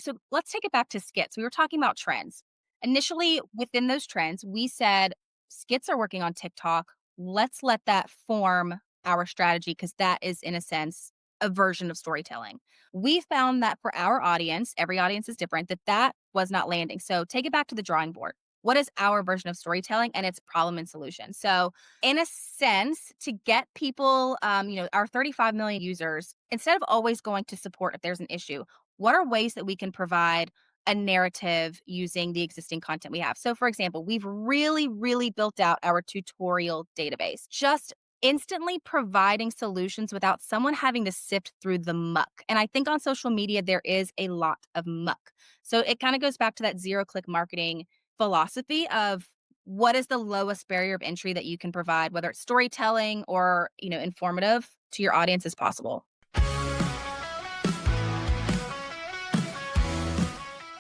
So let's take it back to skits. We were talking about trends. Initially, within those trends, we said skits are working on TikTok. Let's let that form our strategy because that is, in a sense, a version of storytelling. We found that for our audience, every audience is different, that was not landing. So take it back to the drawing board. What is our version of storytelling? And it's problem and solution. So, in a sense, to get people, our 35 million users, instead of always going to support if there's an issue, what are ways that we can provide a narrative using the existing content we have? So, for example, we've really, really built out our tutorial database, just instantly providing solutions without someone having to sift through the muck. And I think on social media, there is a lot of muck. So, it kind of goes back to that zero click marketing philosophy of what is the lowest barrier of entry that you can provide, whether it's storytelling or, informative to your audience as possible.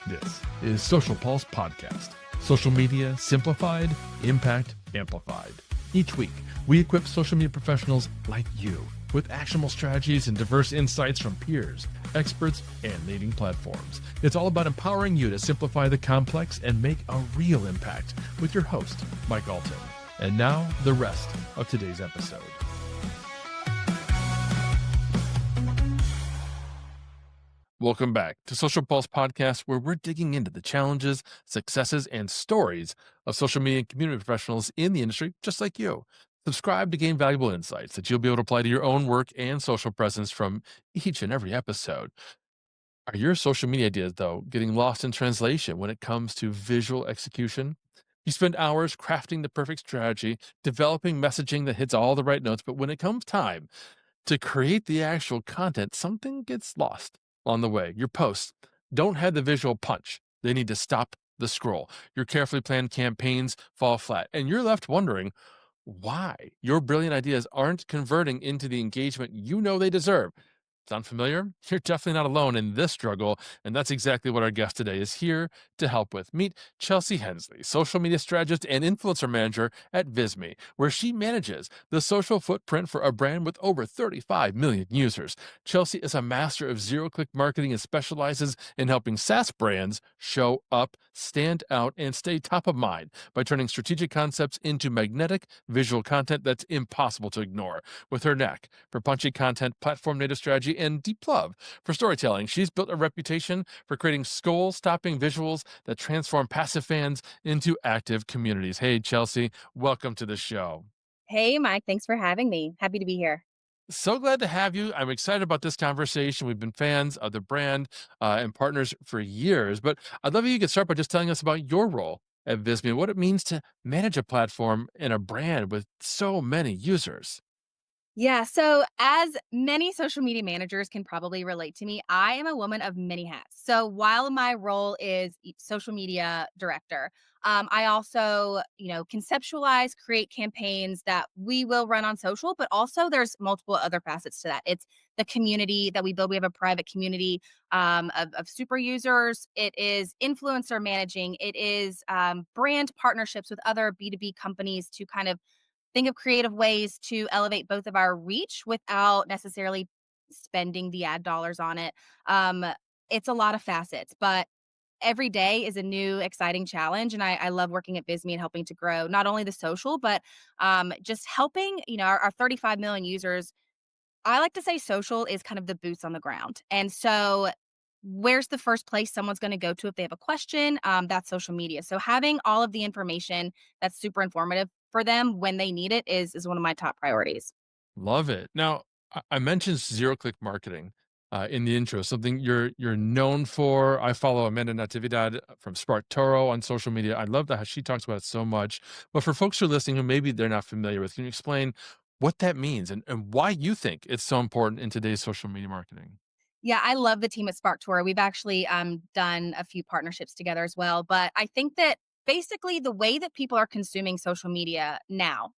This is Social Pulse Podcast. Social media simplified, impact amplified. Each week, we equip social media professionals like you with actionable strategies and diverse insights from peers, experts, and leading platforms. It's all about empowering you to simplify the complex and make a real impact with your host, Mike Alton. And now, the rest of today's episode. Welcome back to Social Pulse Podcast, where we're digging into the challenges, successes, and stories of social media and community professionals in the industry, just like you. Subscribe to gain valuable insights that you'll be able to apply to your own work and social presence from each and every episode. Are your social media ideas, though, getting lost in translation when it comes to visual execution? You spend hours crafting the perfect strategy, developing messaging that hits all the right notes, but when it comes time to create the actual content, something gets lost on the way. Your posts don't have the visual punch. They need to stop the scroll. Your carefully planned campaigns fall flat, and you're left wondering why your brilliant ideas aren't converting into the engagement you know they deserve. Sound familiar? You're definitely not alone in this struggle, and that's exactly what our guest today is here to help with. Meet Chelse Hensley, social media strategist and influencer manager at Visme, where she manages the social footprint for a brand with over 35 million users. Chelse is a master of zero-click marketing and specializes in helping SaaS brands show up, stand out, and stay top of mind by turning strategic concepts into magnetic visual content that's impossible to ignore. With her knack for punchy content, platform native strategy, and deep love for storytelling, she's built a reputation for creating skull-stopping visuals that transform passive fans into active communities. Hey, Chelse, welcome to the show. Hey, Mike. Thanks for having me. Happy to be here. So glad to have you. I'm excited about this conversation. We've been fans of the brand and partners for years, but I'd love if you could start by just telling us about your role at Visme and what it means to manage a platform and a brand with so many users. Yeah. So, as many social media managers can probably relate to me, I am a woman of many hats. So, while my role is social media director, I also, conceptualize, create campaigns that we will run on social, but also there's multiple other facets to that. It's the community that we build. We have a private community of super users. It is influencer managing. It is brand partnerships with other B2B companies to kind of think of creative ways to elevate both of our reach without necessarily spending the ad dollars on it. Um, it's a lot of facets, but every day is a new exciting challenge. And I love working at Visme and helping to grow not only the social, but just helping, our 35 million users. I like to say social is kind of the boots on the ground. And so where's the first place someone's going to go to if they have a question? That's social media. So having all of the information that's super informative for them when they need it is one of my top priorities. Love it. Now, I mentioned zero click marketing in the intro, something you're known for. I follow Amanda Natividad from Spark Toro on social media. I love that how she talks about it so much. But for folks who are listening who maybe they're not familiar with, can you explain what that means and why you think it's so important in today's social media marketing? Yeah, I love the team at Spark Tour. We've actually done a few partnerships together as well. But I think that basically the way that people are consuming social media now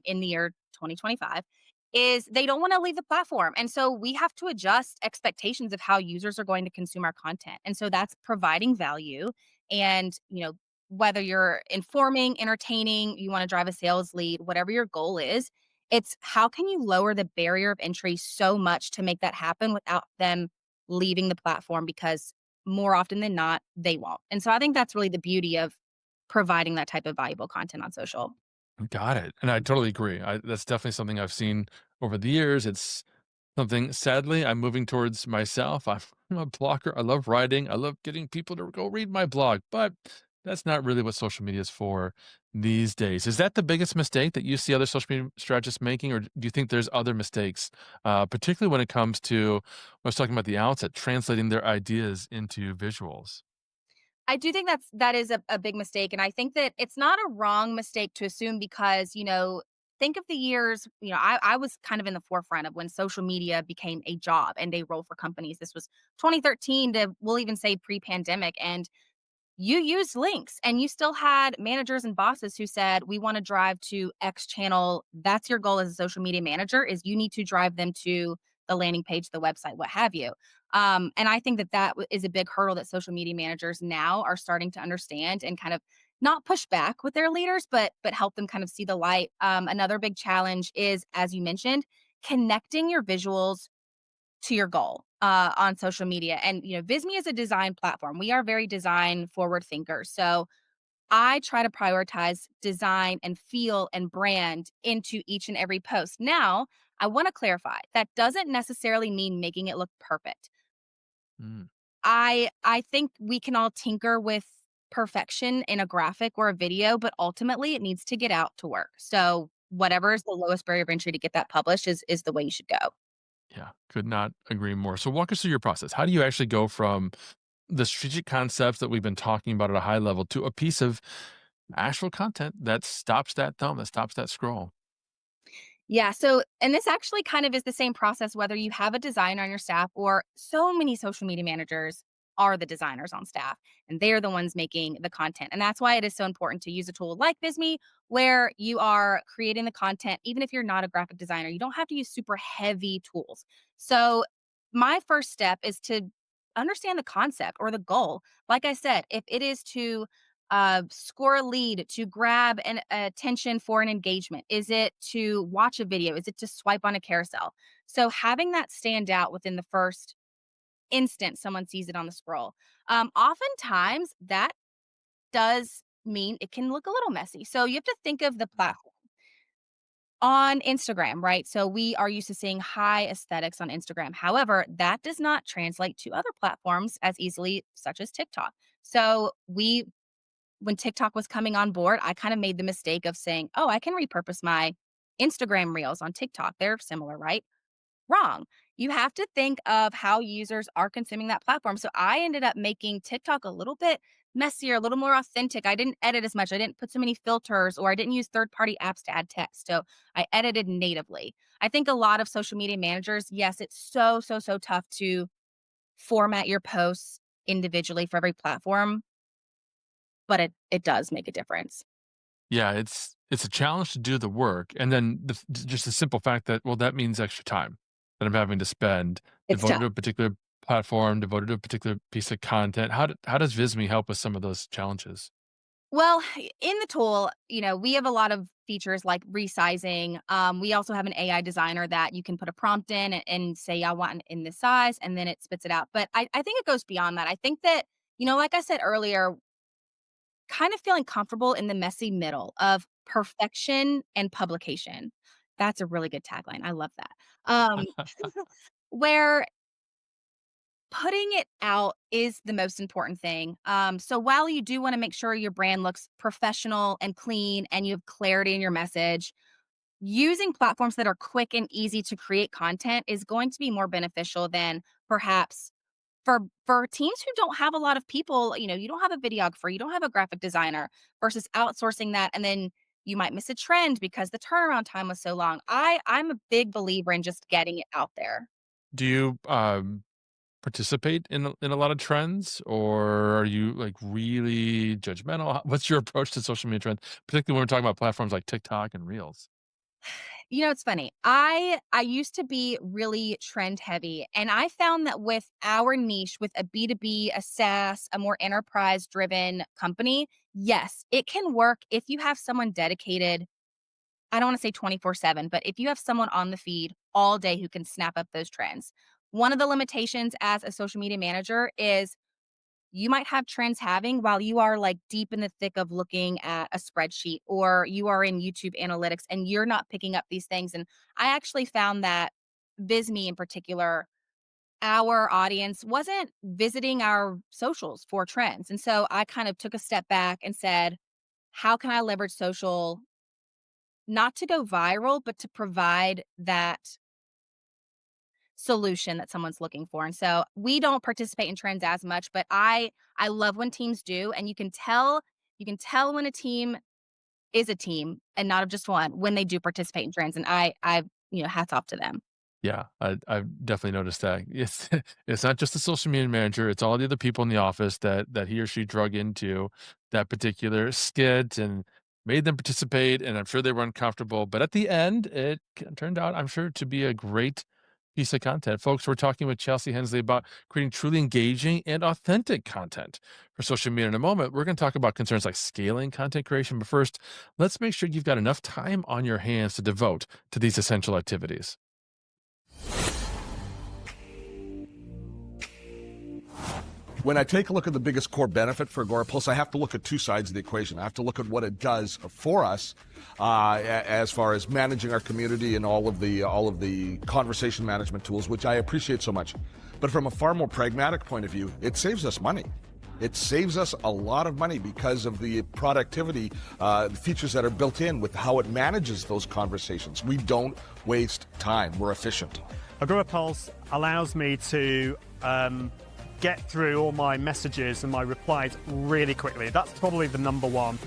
in the year 2025 is they don't want to leave the platform. And so we have to adjust expectations of how users are going to consume our content. And so that's providing value. And, whether you're informing, entertaining, you want to drive a sales lead, whatever your goal is, it's how can you lower the barrier of entry so much to make that happen without them leaving the platform because more often than not, they won't. And so I think that's really the beauty of providing that type of valuable content on social. Got it. And I totally agree. That's definitely something I've seen over the years. It's something, sadly, I'm moving towards myself. I'm a blogger. I love writing. I love getting people to go read my blog, but that's not really what social media is for these days. Is that the biggest mistake that you see other social media strategists making, or do you think there's other mistakes, particularly when it comes to, I was talking about the outset, translating their ideas into visuals? I do think that is a big mistake, and I think that it's not a wrong mistake to assume because, think of the years, I was kind of in the forefront of when social media became a job and a role for companies. This was 2013 to we'll even say pre-pandemic, and you used links and you still had managers and bosses who said, "We wanna drive to X channel." That's your goal as a social media manager is you need to drive them to the landing page, the website, what have you. And I think that is a big hurdle that social media managers now are starting to understand and kind of not push back with their leaders, but help them kind of see the light. Another big challenge is, as you mentioned, connecting your visuals to your goal on social media. And Visme is a design platform. We are very design forward thinkers. So I try to prioritize design and feel and brand into each and every post. Now, I want to clarify that doesn't necessarily mean making it look perfect. Mm, I think we can all tinker with perfection in a graphic or a video, but ultimately it needs to get out to work. So whatever is the lowest barrier of entry to get that published is the way you should go. yeah, could not agree more. So walk us through your process. How do you actually go from the strategic concepts that we've been talking about at a high level to a piece of actual content that stops that thumb, that stops that scroll? Yeah. So, and this actually kind of is the same process whether you have a designer on your staff or so many social media managers are the designers on staff and they're the ones making the content. And that's why it is so important to use a tool like Visme where you are creating the content, even if you're not a graphic designer, you don't have to use super heavy tools. So, my first step is to understand the concept or the goal. Like I said, if it is to score a lead, to grab an attention for an engagement? Is it to watch a video? Is it to swipe on a carousel? So having that stand out within the first instant someone sees it on the scroll. Oftentimes that does mean it can look a little messy. So you have to think of the platform on Instagram, right? So we are used to seeing high aesthetics on Instagram. However, that does not translate to other platforms as easily, such as TikTok. So when TikTok was coming on board, I kind of made the mistake of saying, "Oh, I can repurpose my Instagram reels on TikTok. They're similar, right?" Wrong. You have to think of how users are consuming that platform. So I ended up making TikTok a little bit messier, a little more authentic. I didn't edit as much. I didn't put so many filters or I didn't use third-party apps to add text. So I edited natively. I think a lot of social media managers, yes, it's so, so, so tough to format your posts individually for every platform, but it does make a difference. Yeah, it's a challenge to do the work, and then just the simple fact that, well, that means extra time that I'm having to spend It's devoted tough. to a particular platform, devoted to a particular piece of content. How does Visme help with some of those challenges? Well, in the tool, we have a lot of features like resizing. We also have an AI designer that you can put a prompt in and say, I want in this size, and then it spits it out. But I think it goes beyond that. I think that, like I said earlier, kind of feeling comfortable in the messy middle of perfection and publication. That's a really good tagline. I love that. Where putting it out is the most important thing. So while you do want to make sure your brand looks professional and clean and you have clarity in your message, using platforms that are quick and easy to create content is going to be more beneficial than perhaps for teams who don't have a lot of people, you don't have a videographer, you don't have a graphic designer versus outsourcing that and then you might miss a trend because the turnaround time was so long. I'm a big believer in just getting it out there. Do you, participate in a lot of trends, or are you, like, really judgmental? What's your approach to social media trends, particularly when we're talking about platforms like TikTok and Reels? It's funny. I used to be really trend heavy, and I found that with our niche, with a B2B, a SaaS, a more enterprise driven company, yes, it can work if you have someone dedicated. I don't want to say 24/7, but if you have someone on the feed all day who can snap up those trends. One of the limitations as a social media manager is you might have trends having while you are like deep in the thick of looking at a spreadsheet, or you are in YouTube analytics and you're not picking up these things. And I actually found that Visme in particular, our audience wasn't visiting our socials for trends. And so I kind of took a step back and said, how can I leverage social not to go viral, but to provide that solution that someone's looking for? And so we don't participate in trends as much, but I love when teams do, and you can tell when a team is a team and not of just one when they do participate in trends. And hats off to them. Yeah, I've definitely noticed that. It's it's not just the social media manager, it's all the other people in the office that he or she drug into that particular skit and made them participate, and I'm sure they were uncomfortable, but at the end, turned out, I'm sure, to be a great piece of content. Folks, we're talking with Chelsea Hensley about creating truly engaging and authentic content for social media. In a moment, we're gonna talk about concerns like scaling content creation, but first, let's make sure you've got enough time on your hands to devote to these essential activities. When I take a look at the biggest core benefit for Agorapulse, I have to look at two sides of the equation. I have to look at what it does for us, as far as managing our community and all of the conversation management tools, which I appreciate so much. But from a far more pragmatic point of view, it saves us money. It saves us a lot of money because of the productivity features that are built in with how it manages those conversations. We don't waste time. We're efficient. Agorapulse allows me to get through all my messages and my replies really quickly. That's probably the number one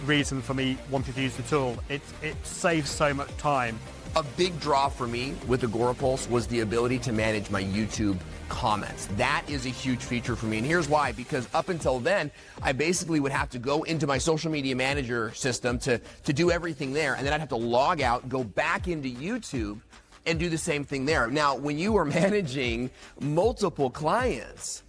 reason for me wanting to use the tool. It saves so much time. A big draw for me with Agorapulse was the ability to manage my YouTube comments. That is a huge feature for me, and here's why. Because up until then, I basically would have to go into my social media manager system to do everything there, and then I'd have to log out, go back into YouTube, and do the same thing there. Now, when you are managing multiple clients,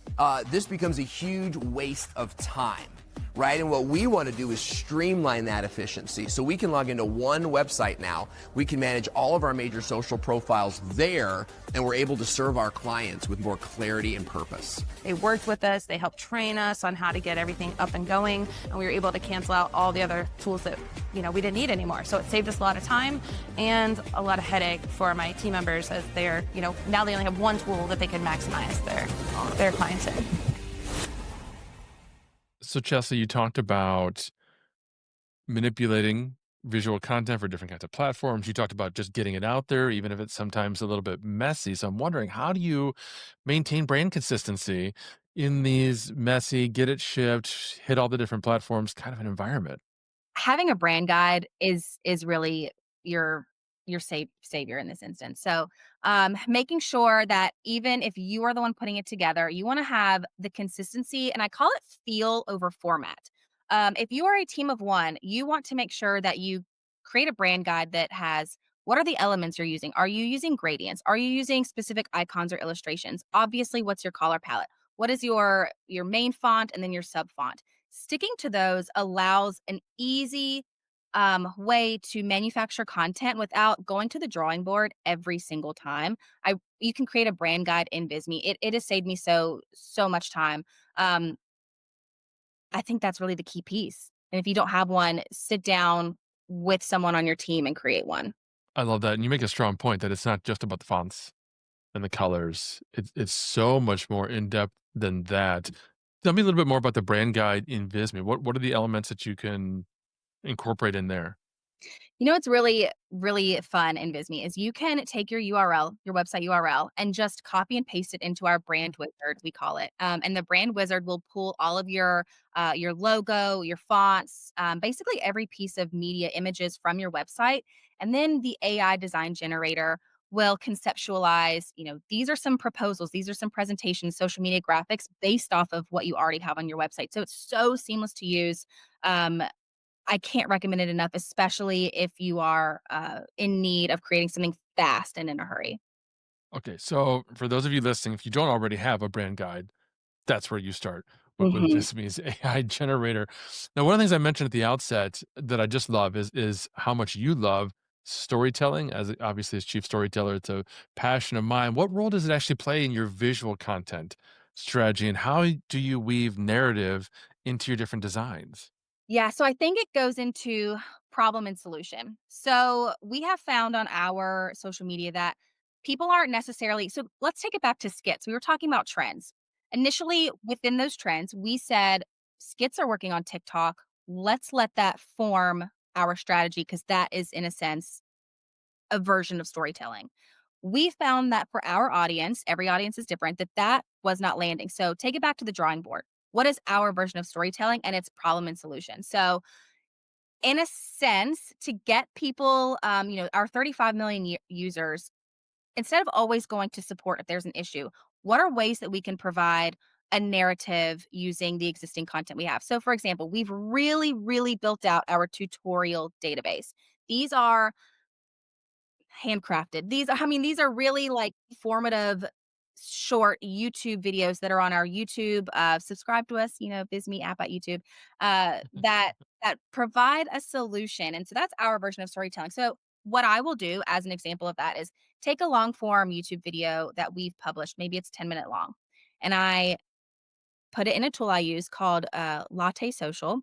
this becomes a huge waste of time, right? And what we want to do is streamline that efficiency. So we can log into one website now. We can manage all of our major social profiles there, and we're able to serve our clients with more clarity and purpose. They worked with us, they helped train us on how to get everything up and going, and we were able to cancel out all the other tools that we didn't need anymore. So it saved us a lot of time and a lot of headache for my team members, as they're, now they only have one tool that they can maximize their clients in. So, Chelsea, you talked about manipulating visual content for different kinds of platforms. You talked about just getting it out there, even if it's sometimes a little bit messy. So, I'm wondering, how do you maintain brand consistency in these messy, get it shipped, hit all the different platforms kind of an environment? Having a brand guide is really your savior in this instance. So, making sure that even if you are the one putting it together, you want to have the consistency, and I call it feel over format. If you are a team of one, you want to make sure that you create a brand guide that has, what are the elements you're using? Are you using gradients? Are you using specific icons or illustrations? Obviously, what's your color palette? What is your main font and then your sub font? Sticking to those allows an easy way to manufacture content without going to the drawing board every single time. You can create a brand guide in Visme. It has saved me so much time. Um, I think that's really the key piece. And if you don't have one, sit down with someone on your team and create one. I love that. And you make a strong point that it's not just about the fonts and the colors. It's so much more in depth than that. Tell me a little bit more about the brand guide in Visme. What are the elements that you can incorporate in there? What's really, really fun in Visme is you can take your URL, your website URL, and just copy and paste it into our brand wizard, we call it. And the brand wizard will pull all of your logo, your fonts, basically every piece of media images from your website. And then the AI design generator will conceptualize, these are some proposals, these are some presentations, social media graphics based off of what you already have on your website. So it's so seamless to use. I can't recommend it enough, especially if you are in need of creating something fast and in a hurry. Okay, so for those of you listening, if you don't already have a brand guide, that's where you start with Mhm. Visme's AI generator. Now, one of the things I mentioned at the outset that I just love is how much you love storytelling. Obviously as chief storyteller, it's a passion of mine. What role does it actually play in your visual content strategy, and how do you weave narrative into your different designs? Yeah, so I think it goes into problem and solution. So we have found on our social media that people aren't necessarily, so let's take it back to skits. We were talking about trends. Initially, within those trends, we said skits are working on TikTok. Let's let that form our strategy because that is, in a sense, a version of storytelling. We found that for our audience, every audience is different, that that was not landing. So take it back to the drawing board. What is our version of storytelling? And it's problem and solution. So in a sense, to get people, our 35 million users, instead of always going to support if there's an issue, what are ways that we can provide a narrative using the existing content we have? So, for example, we've really, really built out our tutorial database. These are handcrafted. These are really, like, formative, short YouTube videos that are on our YouTube, subscribe to us, Bizme app at YouTube, that provide a solution, and so that's our version of storytelling. So, what I will do as an example of that is take a long form YouTube video that we've published, maybe it's 10-minute long, and I put it in a tool I use called, Latte Social,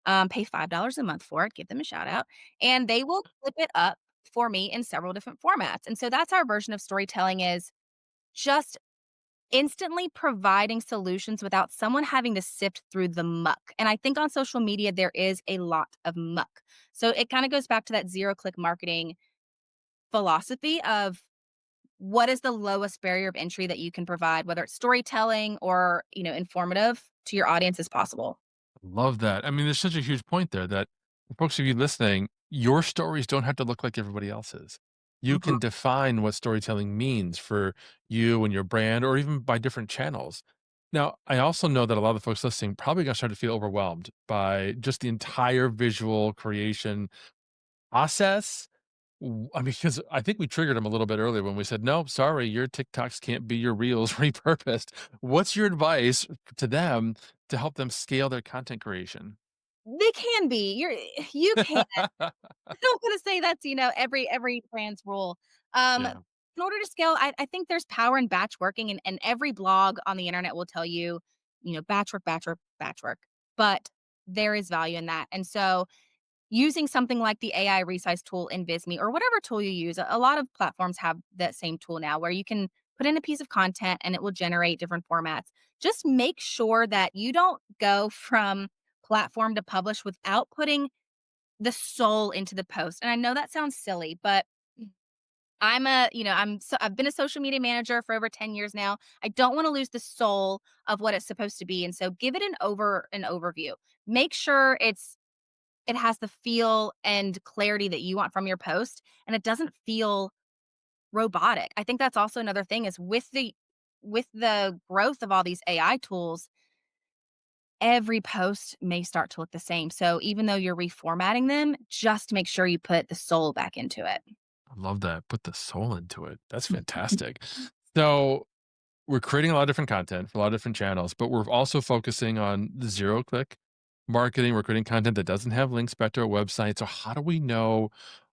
pay $5 a month for it, give them a shout out, and they will clip it up for me in several different formats, and so that's our version of storytelling is just instantly providing solutions without someone having to sift through the muck, and I think on social media, there is a lot of muck. So it kinda goes back to that zero-click marketing philosophy of what is the lowest barrier of entry that you can provide, whether it's storytelling or, informative to your audience as possible. Love that. I mean, there's such a huge point there that for folks of you listening, your stories don't have to look like everybody else's. You Mhm. can define what storytelling means for you and your brand, or even by different channels. Now, I also know that a lot of the folks listening probably going to start to feel overwhelmed by just the entire visual creation process. I mean, because I think we triggered them a little bit earlier when we said, no, sorry, your TikToks can't be your reels repurposed. What's your advice to them to help them scale their content creation? They can be. You can. I don't wanna say that's, every brand's rule. Yeah. In order to scale, I think there's power in batch working, and every blog on the internet will tell you, batch work, batch work, batch work, but there is value in that, and so using something like the AI resize tool in Visme or whatever tool you use, a lot of platforms have that same tool now where you can put in a piece of content and it will generate different formats. Just make sure that you don't go from platform to publish without putting the soul into the post. And I know that sounds silly, but I've been a social media manager for over 10 years now. I don't want to lose the soul of what it's supposed to be. And so give it an overview. Make sure it has the feel and clarity that you want from your post, and it doesn't feel robotic. I think that's also another thing is with the growth of all these AI tools, every post may start to look the same. So even though you're reformatting them, just make sure you put the soul back into it. I love that. Put the soul into it. That's fantastic. So we're creating a lot of different content for a lot of different channels, but we're also focusing on the zero click marketing. We're creating content that doesn't have links back to our website. So how do we know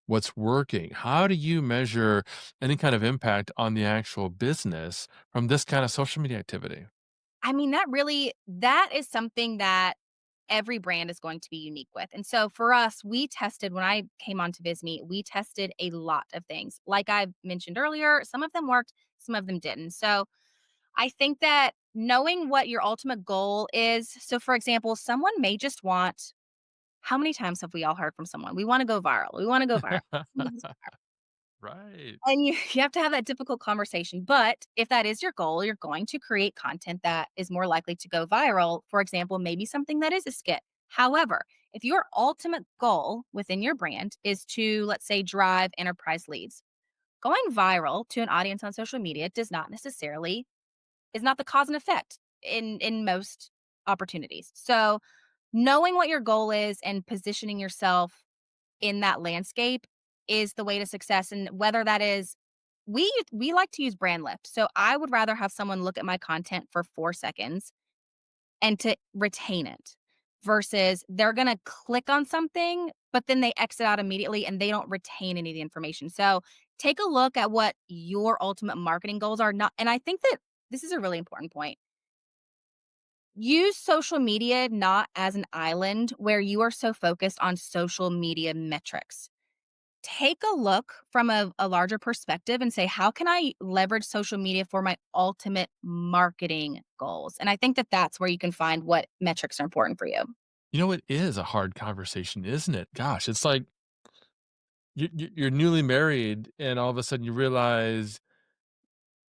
what's working? How do you measure any kind of impact on the actual business from this kind of social media activity? I mean, that is something that every brand is going to be unique with. And so for us, we tested when I came onto Visme, we tested a lot of things. Like I mentioned earlier, some of them worked, some of them didn't. So I think that knowing what your ultimate goal is. So for example, someone may just want, how many times have we all heard from someone? We want to go viral. We want to go viral. Right. And you have to have that difficult conversation. But if that is your goal, you're going to create content that is more likely to go viral. For example, maybe something that is a skit. However, if your ultimate goal within your brand is to, let's say, drive enterprise leads, going viral to an audience on social media does not necessarily is not the cause and effect in most opportunities. So knowing what your goal is and positioning yourself in that landscape is the way to success, and whether that is we like to use brand lift. So I would rather have someone look at my content for 4 seconds and to retain it versus they're going to click on something but then they exit out immediately and they don't retain any of the information. So take a look at what your ultimate marketing goals are, not, and I think that this is a really important point. use social media not as an island where you are so focused on social media metrics. Take a look from a larger perspective and say, how can I leverage social media for my ultimate marketing goals? And I think that that's where you can find what metrics are important for you. You know, it is a hard conversation, isn't it? Gosh, it's like you're newly married and all of a sudden you realize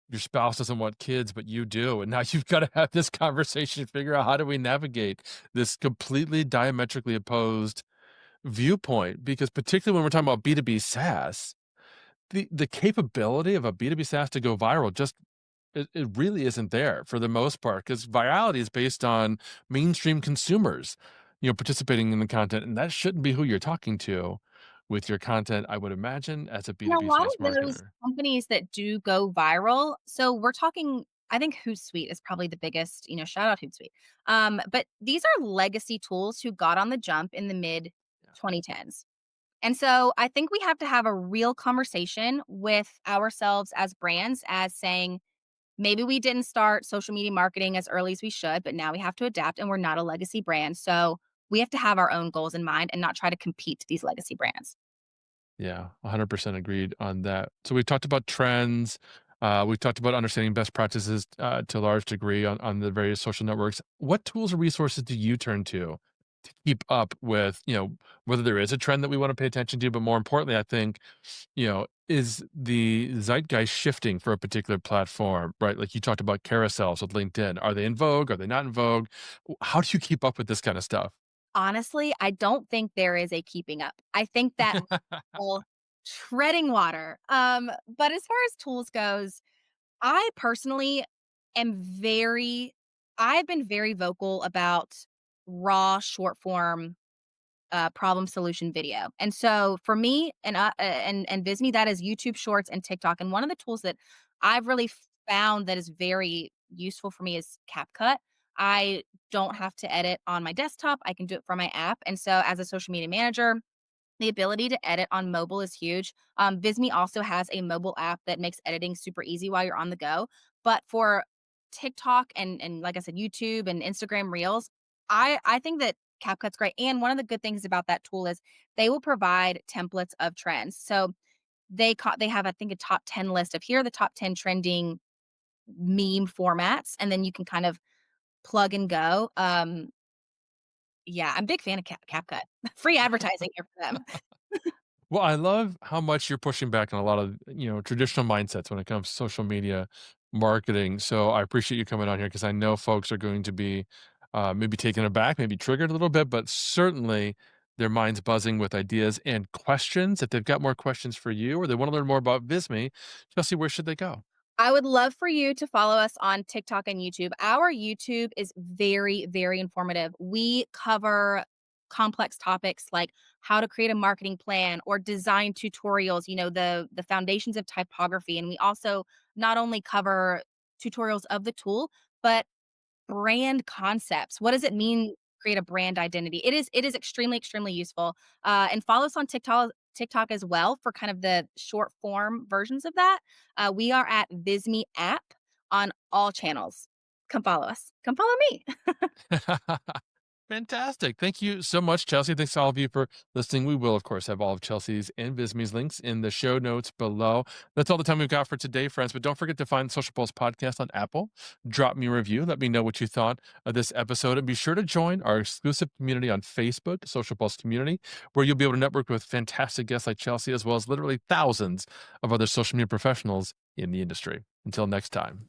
your spouse doesn't want kids, but you do. And now you've got to have this conversation, figure out how do we navigate this completely diametrically opposed viewpoint? Because particularly when we're talking about B2B SaaS, the capability of a B2B SaaS to go viral just it really isn't there for the most part because virality is based on mainstream consumers, participating in the content, and that shouldn't be who you're talking to with your content, I would imagine, as a And a B2B lot SaaS of those marketer. companies that do go viral, so we're talking, I think Hootsuite is probably the biggest, shout out Hootsuite. But these are legacy tools who got on the jump in the mid 2010s. And so I think we have to have a real conversation with ourselves as brands as saying, maybe we didn't start social media marketing as early as we should, but now we have to adapt and we're not a legacy brand. So we have to have our own goals in mind and not try to compete to these legacy brands. Yeah, 100% agreed on that. So we've talked about trends. We've talked about understanding best practices to a large degree on the various social networks. What tools or resources do you turn to keep up with, whether there is a trend that we want to pay attention to, but more importantly, I think, is the zeitgeist shifting for a particular platform, right? Like you talked about carousels with LinkedIn. Are they in vogue? Are they not in vogue? How do you keep up with this kind of stuff? Honestly, I don't think there is a keeping up. I think that we're treading water. But as far as tools goes, I personally am I've been very vocal about raw short form problem solution video. And so for me and Visme, that is YouTube Shorts and TikTok. And one of the tools that I've really found that is very useful for me is CapCut. I don't have to edit on my desktop. I can do it from my app. And so as a social media manager, the ability to edit on mobile is huge. Visme also has a mobile app that makes editing super easy while you're on the go. But for TikTok and like I said, YouTube and Instagram Reels, I think that CapCut's great. And one of the good things about that tool is they will provide templates of trends. So they have, I think, a top 10 list of here are the top 10 trending meme formats, and then you can kind of plug and go. Yeah, I'm a big fan of CapCut. Free advertising here for them. Well, I love how much you're pushing back on a lot of, traditional mindsets when it comes to social media marketing. So I appreciate you coming on here because I know folks are going to be maybe taken aback, maybe triggered a little bit, but certainly their minds buzzing with ideas and questions. If they've got more questions for you or they want to learn more about Visme, Chelsea, where should they go? I would love for you to follow us on TikTok and YouTube. Our YouTube is very, very informative. We cover complex topics like how to create a marketing plan or design tutorials, the foundations of typography. And we also not only cover tutorials of the tool, but brand concepts. What does it mean to create a brand identity? It is extremely, extremely useful. And follow us on TikTok as well for kind of the short form versions of that. We are at Visme app on all channels. Come follow us. Come follow me. Fantastic. Thank you so much, Chelsea. Thanks to all of you for listening. We will, of course, have all of Chelsea's and Visme's links in the show notes below. That's all the time we've got for today, friends. But don't forget to find the Social Pulse podcast on Apple. Drop me a review. Let me know what you thought of this episode. And be sure to join our exclusive community on Facebook, Social Pulse Community, where you'll be able to network with fantastic guests like Chelsea, as well as literally thousands of other social media professionals in the industry. Until next time.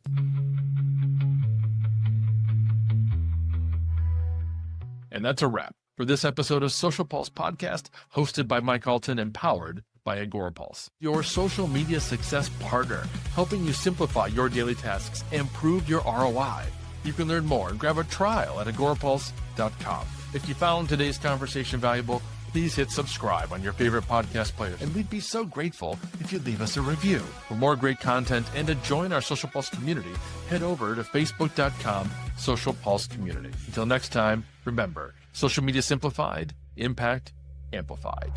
And that's a wrap for this episode of Social Pulse Podcast, hosted by Mike Alton and powered by AgoraPulse, your social media success partner, helping you simplify your daily tasks and improve your ROI. You can learn more and grab a trial at agorapulse.com. If you found today's conversation valuable, please hit subscribe on your favorite podcast player, and we'd be so grateful if you'd leave us a review. For more great content and to join our Social Pulse community, head over to facebook.com/Social Pulse Community. Until next time, remember, social media simplified, impact amplified.